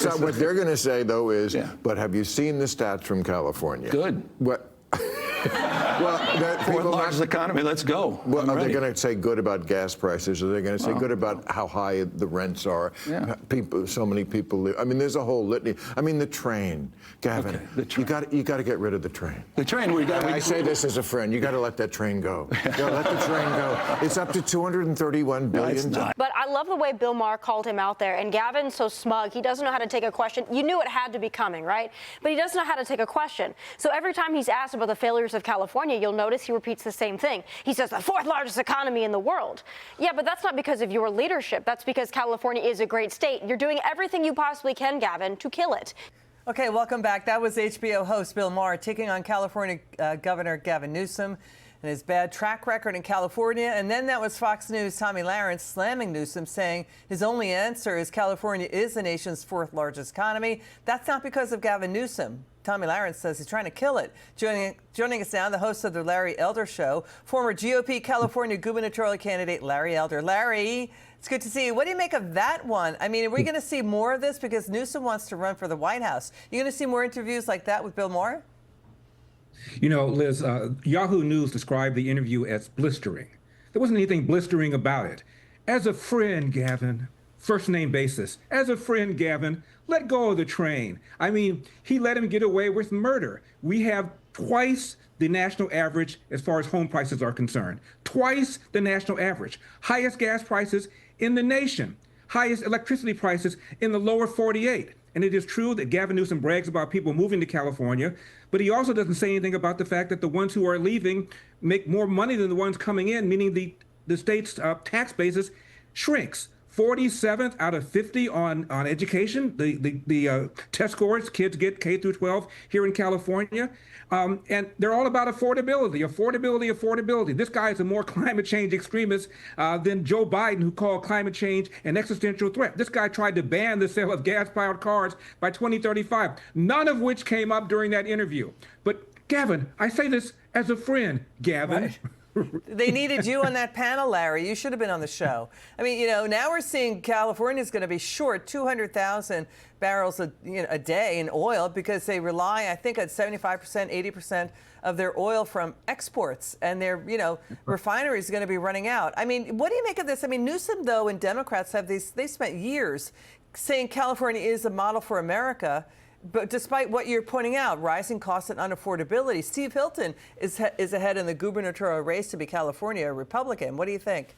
So what they're going to say, though, is, Yeah. but have you seen the stats from California? Good. What? Well, Fourth largest economy, let's go. Well, I'm are they ready. going to say good about gas prices? Are they going to say good about how high the rents are? Yeah. People, so many people live. I mean, there's a whole litany. I mean, the train, Gavin. Okay, the train. You got to get rid of the train. The train, I say this as a friend. You got to let that train go. You got to let the train go. It's up to $231 billion. it's not. But I love the way Bill Maher called him out there. And Gavin's so smug. He doesn't know how to take a question. You knew it had to be coming, right? But he doesn't know how to take a question. So every time he's asked about the failures of California, you'll notice he repeats the same thing. He says the fourth largest economy in the world. Yeah, but that's not because of your leadership. That's because California is a great state. You're doing everything you possibly can, Gavin, to kill it. Okay, welcome back. That was HBO host Bill Maher taking on California Governor Gavin Newsom and his bad track record in California. And then that was Fox News' Tommy Lahren slamming Newsom, saying his only answer is California is the nation's fourth largest economy. That's not because of Gavin Newsom. Tommy Lahren says he's trying to kill it. Joining us now, the host of the Larry Elder Show, former GOP California gubernatorial candidate Larry Elder. Larry, it's good to see you. What do you make of that one? I mean, are we going to see more of this? Because Newsom wants to run for the White House. You going to see more interviews like that with Bill Maher? You know, Liz, Yahoo News described the interview as blistering. There wasn't anything blistering about it. As a friend, Gavin, first name basis, as a friend, Gavin, let go of the train. I mean, he let him get away with murder. We have twice the national average as far as home prices are concerned. Twice the national average. Highest gas prices in the nation. Highest electricity prices in the lower 48. And it is true that Gavin Newsom brags about people moving to California, but he also doesn't say anything about the fact that the ones who are leaving make more money than the ones coming in, meaning the state's tax basis shrinks. 47th out of 50 on education. The test scores kids get K through 12 here in California. And they're all about affordability, affordability, affordability. This guy is a more climate change extremist than Joe Biden, who called climate change an existential threat. This guy tried to ban the sale of gas-powered cars by 2035, none of which came up during that interview. But Gavin, I say this as a friend, Gavin. Right. They needed you on that panel, Larry. You should have been on the show. I mean, you know, now we're seeing California is going to be short 200,000 barrels a day in oil because they rely, I think, on 75%, 80% of their oil from exports, and their, refineries are going to be running out. I mean, what do you make of this? I mean, Newsom, though, and Democrats have they spent years saying California is a model for America. But despite what you're pointing out, rising costs and unaffordability, Steve Hilton is ahead in the gubernatorial race to be California Republican. What do you think?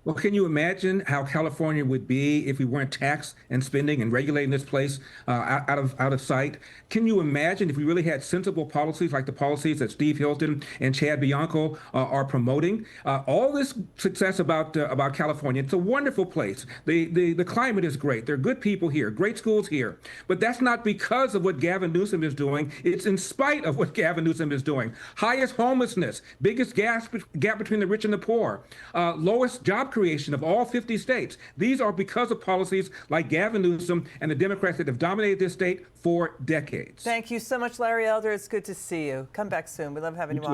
Well, can you imagine how California would be if we weren't taxing and spending and regulating this place out of sight? Can you imagine if we really had sensible policies like the policies that Steve Hilton and Chad Bianco are promoting? All this success about California, it's a wonderful place. The climate is great. There are good people here, great schools here. But that's not because of what Gavin Newsom is doing. It's in spite of what Gavin Newsom is doing. Highest homelessness, biggest gap between the rich and the poor, lowest job creation of all 50 states. These are because of policies like Gavin Newsom and the Democrats that have dominated this state for decades. Thank you so much, Larry Elder. It's good to see you. Come back soon. We love having you on.